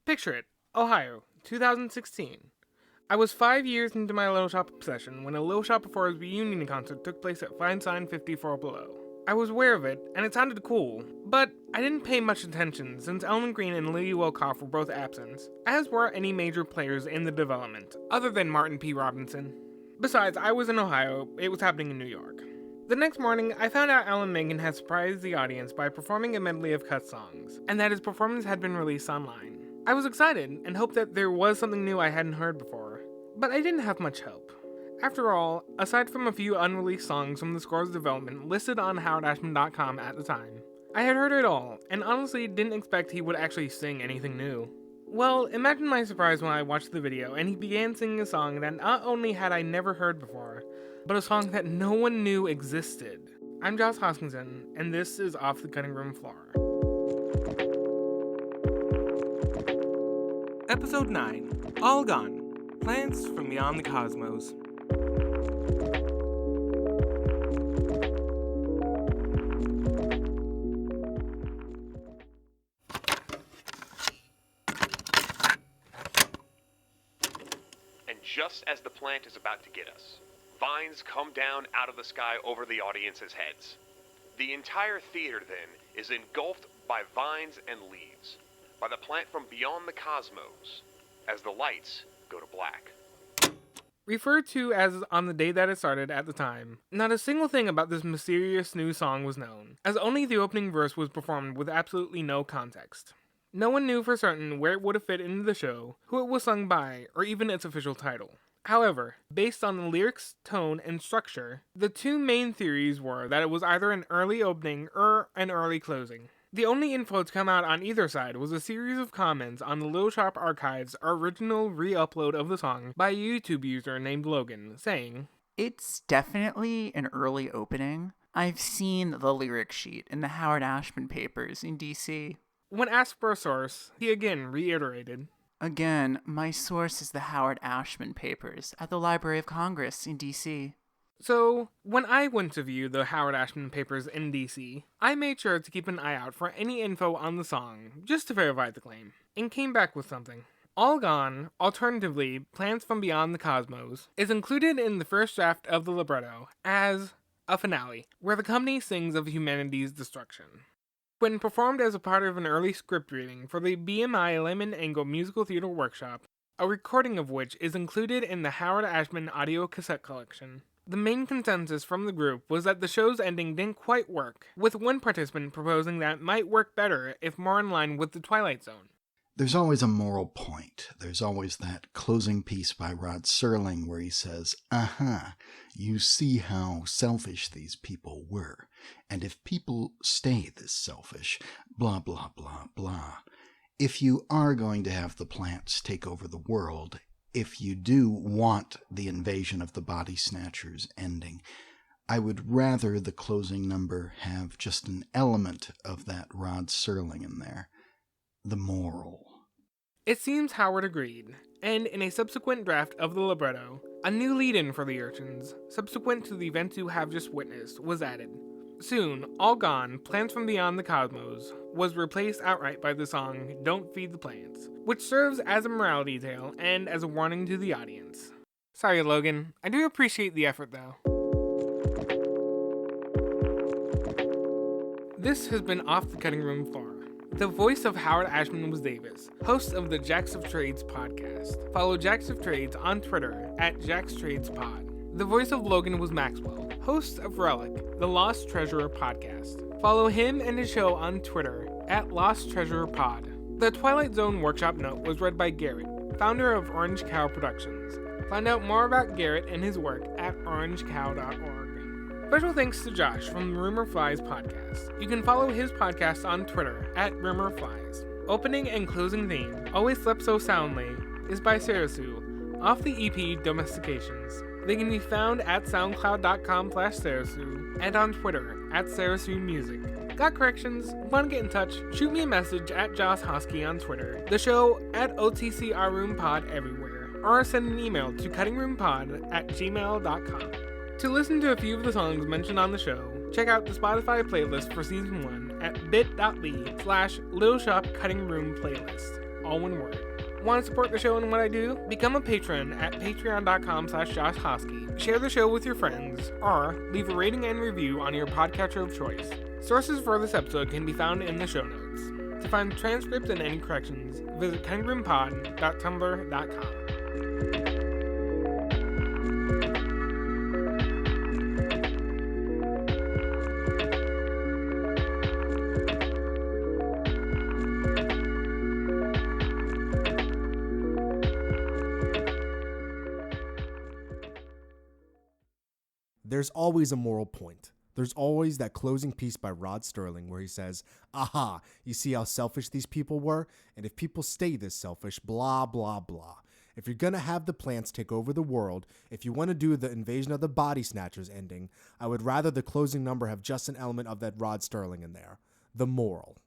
Picture it, Ohio, 2016. I was 5 years into my Little Shop obsession when a Little Shop of Horrors reunion concert took place at Feinstein 54 Below. I was aware of it, and it sounded cool, but I didn't pay much attention since Ellen Green and Lee Wilkoff were both absent, as were any major players in the development, other than Martin P. Robinson. Besides, I was in Ohio, it was happening in New York. The next morning, I found out Alan Menken had surprised the audience by performing a medley of cut songs, and that his performance had been released online. I was excited, and hoped that there was something new I hadn't heard before, but I didn't have much hope. After all, aside from a few unreleased songs from the score's development listed on howardashman.com at the time, I had heard it all, and honestly didn't expect he would actually sing anything new. Well, imagine my surprise when I watched the video and he began singing a song that not only had I never heard before, but a song that no one knew existed. I'm Josh Hoskinson, and this is Off the Cutting Room Floor. Episode 9, All Gone, Plants from Beyond the Cosmos. Just as the plant is about to get us, vines come down out of the sky over the audience's heads. The entire theater, then, is engulfed by vines and leaves, by the plant from beyond the cosmos, as the lights go to black. Referred to as on the day that it started at the time, not a single thing about this mysterious new song was known, as only the opening verse was performed with absolutely no context. No one knew for certain where it would have fit into the show, who it was sung by, or even its official title. However, based on the lyrics, tone, and structure, the two main theories were that it was either an early opening or an early closing. The only info to come out on either side was a series of comments on the Little Shop Archive's original re-upload of the song by a YouTube user named Logan, saying, "It's definitely an early opening. I've seen the lyric sheet in the Howard Ashman papers in DC. When asked for a source, he again reiterated, "Again, my source is the Howard Ashman papers at the Library of Congress in DC. So, when I went to view the Howard Ashman papers in DC, I made sure to keep an eye out for any info on the song, just to verify the claim, and came back with something. All Gone, alternatively Plants from Beyond the Cosmos, is included in the first draft of the libretto as a finale, where the company sings of humanity's destruction. When performed as a part of an early script reading for the BMI Lemon Angle Musical Theater Workshop, a recording of which is included in the Howard Ashman audio cassette collection, the main consensus from the group was that the show's ending didn't quite work, with one participant proposing that it might work better if more in line with the Twilight Zone. There's always a moral point. There's always that closing piece by Rod Serling where he says, you see how selfish these people were. And if people stay this selfish, blah, blah, blah, blah. If you are going to have the plants take over the world, if you do want the invasion of the body snatchers ending, I would rather the closing number have just an element of that Rod Serling in there. The moral. It seems Howard agreed, and in a subsequent draft of the libretto, a new lead-in for the urchins, subsequent to the events you have just witnessed, was added. Soon, All Gone, Plants from Beyond the Cosmos, was replaced outright by the song Don't Feed the Plants, which serves as a morality tale and as a warning to the audience. Sorry, Logan, I do appreciate the effort though. This has been Off the Cutting Room Floor. The voice of Howard Ashman was Davis, host of the Jacks of Trades podcast. Follow Jacks of Trades on Twitter at JacksTradesPod. The voice of Logan was Maxwell, host of Relic, the Lost Treasurer podcast. Follow him and his show on Twitter at Lost Treasurer Pod. The Twilight Zone workshop note was read by Garrett, founder of Orange Cow Productions. Find out more about Garrett and his work at orangecow.org. Special thanks to Josh from the Rumor Flies podcast. You can follow his podcast on Twitter at Rumor Flies. Opening and closing theme, Always Slept So Soundly, is by serisu, off the EP Domestications. They can be found at soundcloud.com/serisu and on Twitter at serisumusic. Got corrections? Want to get in touch? Shoot me a message at Josh Hosky on Twitter, the show at OTCRRoomPod everywhere, or send an email to cuttingroompod@gmail.com. To listen to a few of the songs mentioned on the show, check out the Spotify playlist for Season 1 at bit.ly/Little Shop Cutting Room Playlist, all one word. Want to support the show and what I do? Become a patron at patreon.com/Josh Hosky. Share the show with your friends, or leave a rating and review on your podcatcher of choice. Sources for this episode can be found in the show notes. To find transcripts and any corrections, visit kengrimpod.tumblr.com. There's always a moral point. There's always that closing piece by Rod Sterling where he says, aha, you see how selfish these people were? And if people stay this selfish, blah, blah, blah. If you're going to have the plants take over the world, if you want to do the Invasion of the Body Snatchers ending, I would rather the closing number have just an element of that Rod Sterling in there. The moral.